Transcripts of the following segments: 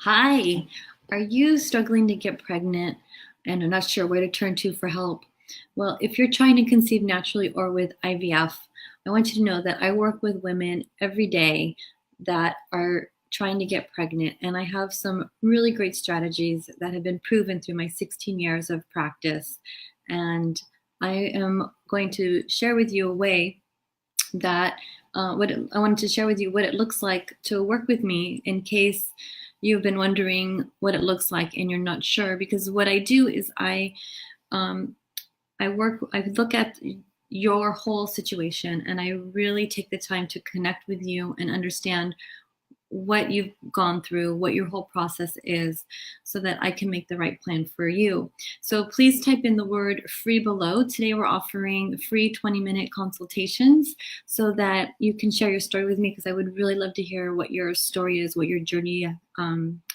Hi, are you struggling to get pregnant and are not sure where to turn to for help? Well, if you're trying to conceive naturally or with IVF, I want you to know that I work with women every day that are trying to get pregnant, and I have some really great strategies that have been proven through my 16 years of practice. And I am going to share with you a way that I wanted to share with you what it looks like to work with me in case you've been wondering what it looks like and you're not sure. Because what I do is um, I look at your whole situation and I really take the time to connect with you and understand what you've gone through, what your whole process is, so that I can make the right plan for you. So please type in the word free below. Today we're offering free 20-minute consultations so that you can share your story with me, because I would really love to hear what your story is, what your journey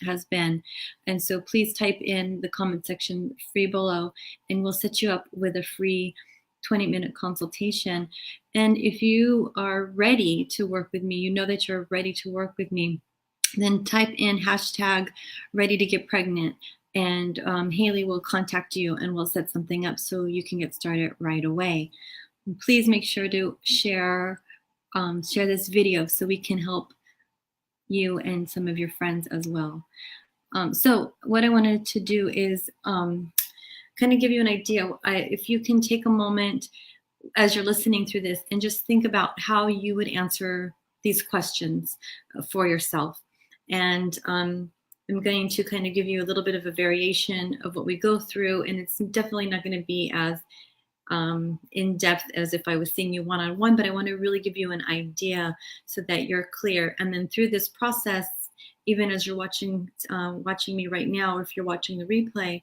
has been. And so please type in the comment section free below and we'll set you up with a free 20-minute consultation. And if you are ready to work with me, you know that you're ready to work with me, then type in hashtag ready to get pregnant. And Haley will contact you and we'll set something up so you can get started right away. And please make sure to share this video so we can help you and some of your friends as well. So what I wanted to do is kind of give you an idea. If you can take a moment as you're listening through this and just think about how you would answer these questions for yourself. And I'm going to kind of give you a little bit of a variation of what we go through, and it's definitely not going to be as in depth as if I was seeing you one-on-one, but I want to really give you an idea so that you're clear. And then through this process, even as you're watching me right now, or if you're watching the replay,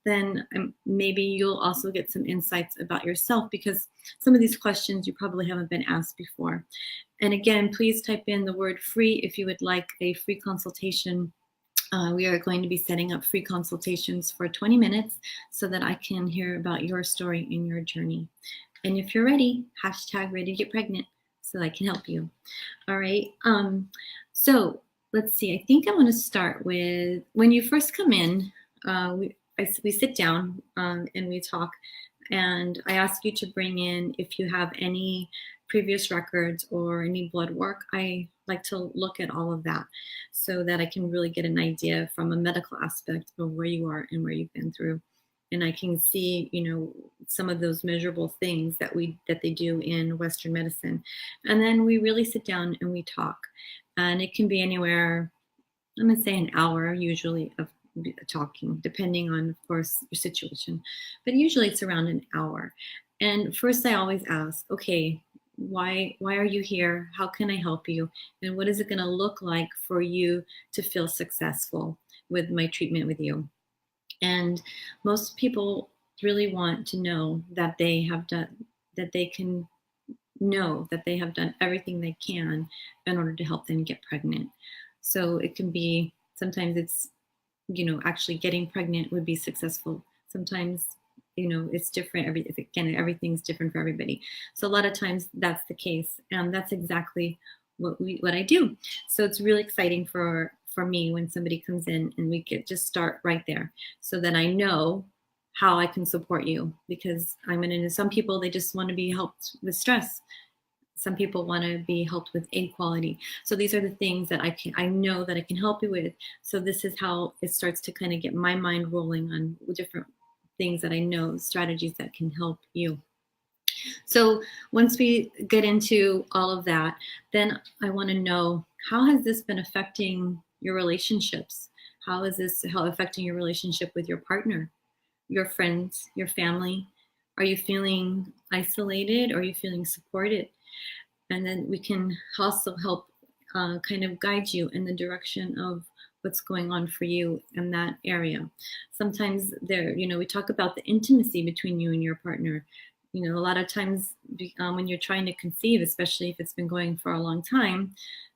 then maybe you'll also get some insights about yourself, because some of these questions you probably haven't been asked before. And again, please type in the word free if you would like a free consultation. We are going to be setting up free consultations for 20 minutes so that I can hear about your story and your journey. And if you're ready, hashtag ready to get pregnant so I can help you. All right. So let's see. I think I want to start with when you first come in, we sit down and we talk, and I ask you to bring in, if you have any previous records or any blood work. I like to look at all of that so that I can really get an idea from a medical aspect of where you are and where you've been through. And I can see, some of those measurable things that they do in Western medicine. And then we really sit down and we talk. And it can be anywhere, I'm going to say an hour usually of talking, depending on, of course, your situation. But usually it's around an hour. And first I always ask, okay, why are you here? How can I help you? And what is it going to look like for you to feel successful with my treatment with you? And most people really want to know that they have done everything they can in order to help them get pregnant. So it can be, sometimes it's, actually getting pregnant would be successful. Sometimes, it's different. Everything's different for everybody. So a lot of times that's the case. And that's exactly what I do. So it's really exciting for me when somebody comes in and we could just start right there so that I know how I can support you, because some people, they just want to be helped with stress. Some people want to be helped with egg quality. So these are the things that I know that I can help you with. So this is how it starts to kind of get my mind rolling on different things that I know, strategies that can help you. So once we get into all of that, then I want to know, how has this been affecting your relationships? How affecting your relationship with your partner, your friends, your family? Are you feeling isolated? Or are you feeling supported? And then we can also help kind of guide you in the direction of what's going on for you in that area. Sometimes we talk about the intimacy between you and your partner. A lot of times when you're trying to conceive, especially if it's been going for a long time,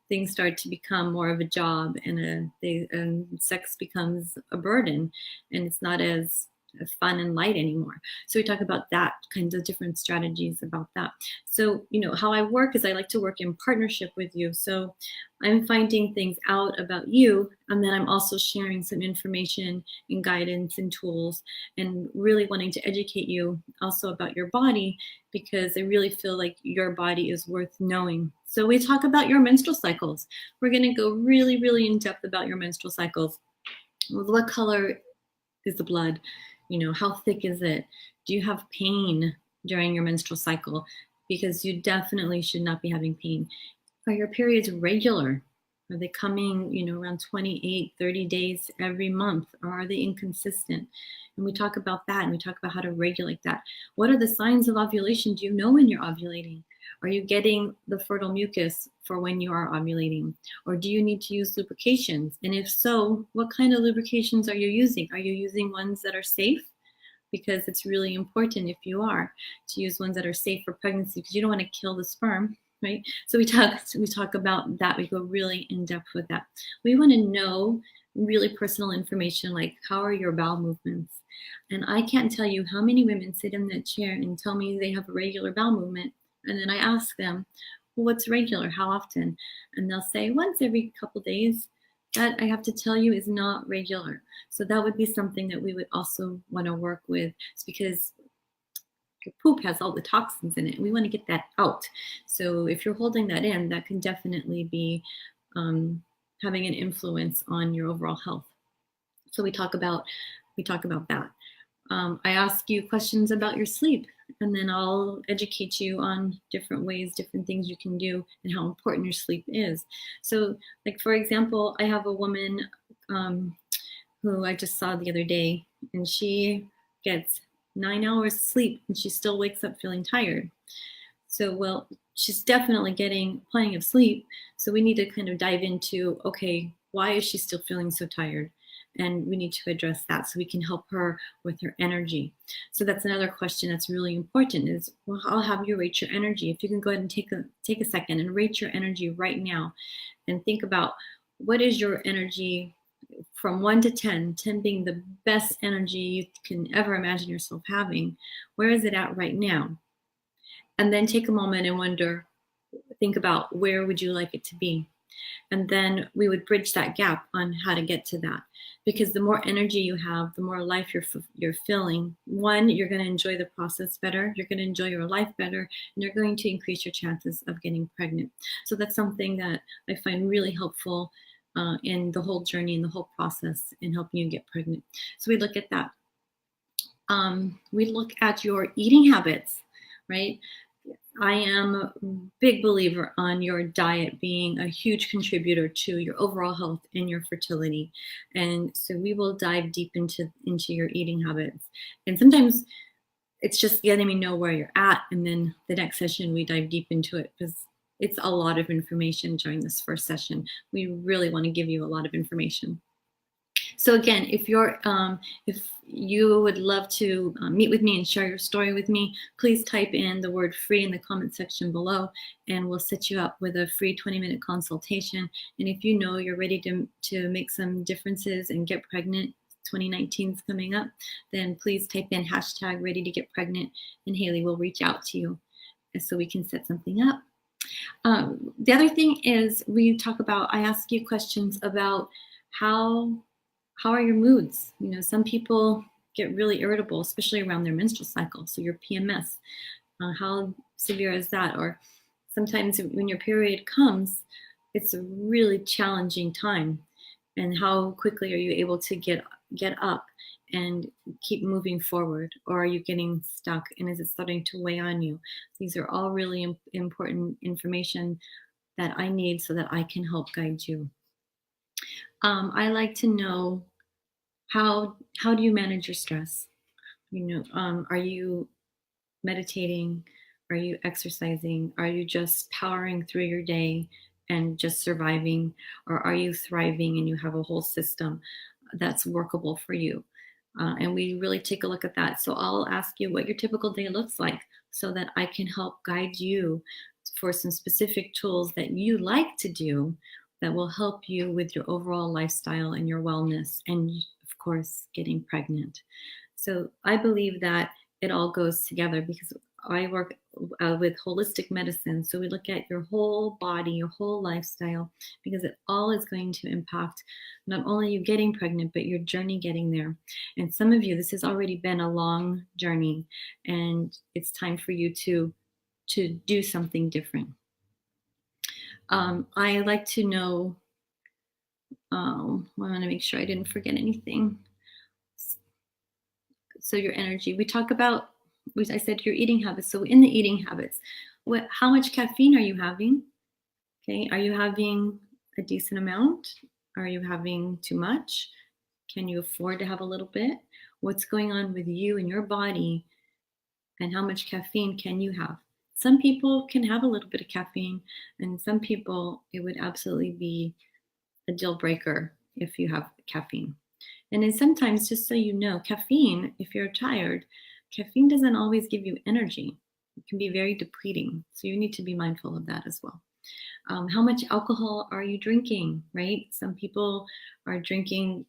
things start to become more of a job, and sex becomes a burden, and it's not as fun and light anymore. So we talk about that kinds of different strategies about that. So, how I work is I like to work in partnership with you. So I'm finding things out about you, and then I'm also sharing some information and guidance and tools, and really wanting to educate you also about your body, because I really feel like your body is worth knowing. So we talk about your menstrual cycles. We're going to go really, really in depth about your menstrual cycles. What color is the blood? How thick is it? Do you have pain during your menstrual cycle? Because you definitely should not be having pain. Are your periods regular? Are they coming, around 28, 30 days every month? Or are they inconsistent? And we talk about that, and we talk about how to regulate that. What are the signs of ovulation? Do you know when you're ovulating? Are you getting the fertile mucus for when you are ovulating? Or do you need to use lubrications? And if so, what kind of lubrications are you using? Are you using ones that are safe? Because it's really important, if you are, to use ones that are safe for pregnancy, because you don't want to kill the sperm, right? So we talk about that. We go really in depth with that. We want to know really personal information, like how are your bowel movements? And I can't tell you how many women sit in that chair and tell me they have a regular bowel movement. And then I ask them, well, what's regular? How often? And they'll say once every couple days. That, I have to tell you, is not regular. So that would be something that we would also want to work with. It's because your poop has all the toxins in it, and we want to get that out. So if you're holding that in, that can definitely be having an influence on your overall health. So we talk about that. I ask you questions about your sleep, and then I'll educate you on different ways, different things you can do, and how important your sleep is. So, like, for example, I have a woman who I just saw the other day, and she gets 9 hours of sleep, and she still wakes up feeling tired. So, well, she's definitely getting plenty of sleep. So we need to kind of dive into, okay, why is she still feeling so tired? And we need to address that so we can help her with her energy. So that's another question that's really important is, well, I'll have you rate your energy. If you can go ahead and take a second and rate your energy right now, and think about, what is your energy from 1 to 10, 10 being the best energy you can ever imagine yourself having. Where is it at right now? And then take a moment and think about, where would you like it to be? And then we would bridge that gap on how to get to that. Because the more energy you have, the more life you're feeling. One, you're going to enjoy the process better. You're going to enjoy your life better. And you're going to increase your chances of getting pregnant. So that's something that I find really helpful in the whole journey and the whole process in helping you get pregnant. So we look at that. We look at your eating habits, right? I am a big believer on your diet being a huge contributor to your overall health and your fertility. And so we will dive deep into your eating habits. And sometimes it's just letting me know where you're at. And then the next session, we dive deep into it, because it's a lot of information during this first session. We really want to give you a lot of information. So again, if you would love to meet with me and share your story with me, please type in the word free in the comment section below, and we'll set you up with a free 20-minute consultation. And if you know you're ready to make some differences and get pregnant, 2019 is coming up, then please type in hashtag ready to get pregnant, and Haley will reach out to you so we can set something up. The other thing is, I ask you questions about how are your moods? Some people get really irritable, especially around their menstrual cycle. So your PMS, how severe is that? Or sometimes when your period comes, it's a really challenging time. And how quickly are you able to get up and keep moving forward? Or are you getting stuck, and is it starting to weigh on you? These are all really important information that I need so that I can help guide you. I like to know, how do you manage your stress? Are you meditating? Are you exercising? Are you just powering through your day and just surviving? Or are you thriving and you have a whole system that's workable for you? And we really take a look at that. So I'll ask you what your typical day looks like, so that I can help guide you for some specific tools that you like to do that will help you with your overall lifestyle and your wellness, and of course, getting pregnant. So I believe that it all goes together because I work with holistic medicine. So we look at your whole body, your whole lifestyle, because it all is going to impact not only you getting pregnant, but your journey getting there. And some of you, this has already been a long journey, and it's time for you to do something different. I like to know. I want to make sure I didn't forget anything. So your energy. We talk about. I said your eating habits. So in the eating habits, how much caffeine are you having? Okay, are you having a decent amount? Are you having too much? Can you afford to have a little bit? What's going on with you and your body, and how much caffeine can you have? Some people can have a little bit of caffeine, and some people it would absolutely be a deal breaker if you have caffeine. And then sometimes, just so you know, caffeine, if you're tired, caffeine doesn't always give you energy. It can be very depleting. So you need to be mindful of that as well. How much alcohol are you drinking, right? Some people are drinking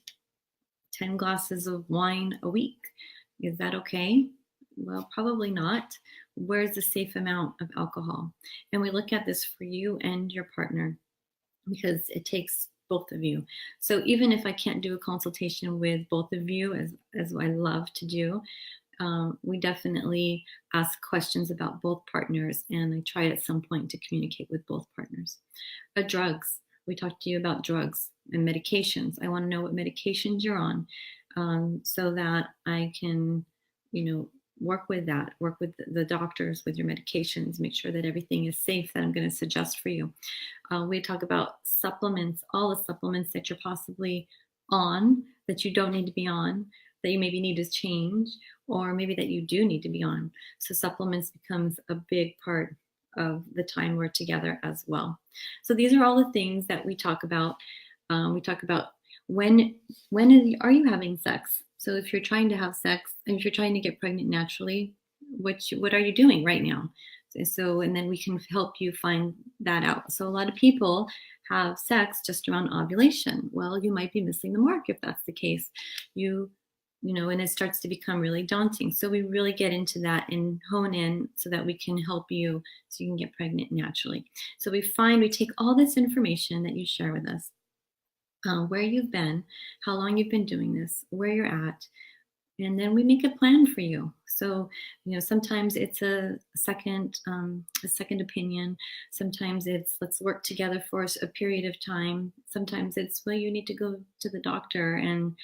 10 glasses of wine a week. Is that okay? Well, probably not. Where's the safe amount of alcohol? And we look at this for you and your partner because it takes both of you. So even if I can't do a consultation with both of you, as I love to do, we definitely ask questions about both partners, and I try at some point to communicate with both partners. Drugs. We talked to you about drugs and medications. I want to know what medications you're on, so that I can, work with that, work with the doctors with your medications, make sure that everything is safe that I'm going to suggest for you. We talk about supplements, all the supplements that you're possibly on that you don't need to be on, that you maybe need to change, or maybe that you do need to be on. So supplements becomes a big part of the time we're together as well. So these are all the things that we talk about. We talk about when are you having sex? So if you're trying to have sex and if you're trying to get pregnant naturally, what are you doing right now? So, and then we can help you find that out. So a lot of people have sex just around ovulation. Well, you might be missing the mark if that's the case. And it starts to become really daunting. So we really get into that and hone in so that we can help you so you can get pregnant naturally. So we take all this information that you share with us, where you've been, how long you've been doing this, where you're at, and then we make a plan for you. So, sometimes it's a second opinion. Sometimes it's let's work together for a period of time. Sometimes it's, well, you need to go to the doctor and,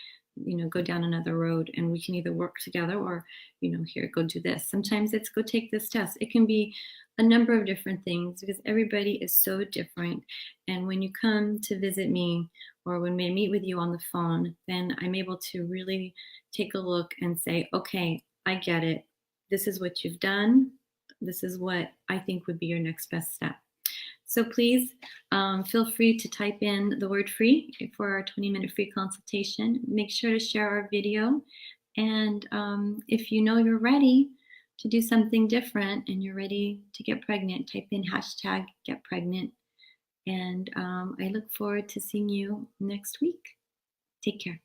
go down another road, and we can either work together or, here, go do this. Sometimes it's go take this test. It can be a number of different things because everybody is so different. And when you come to visit me or when we meet with you on the phone, then I'm able to really take a look and say, okay, I get it. This is what you've done. This is what I think would be your next best step. So please feel free to type in the word free for our 20-minute free consultation. Make sure to share our video. And if you know you're ready to do something different and you're ready to get pregnant, type in #getpregnant. And I look forward to seeing you next week. Take care.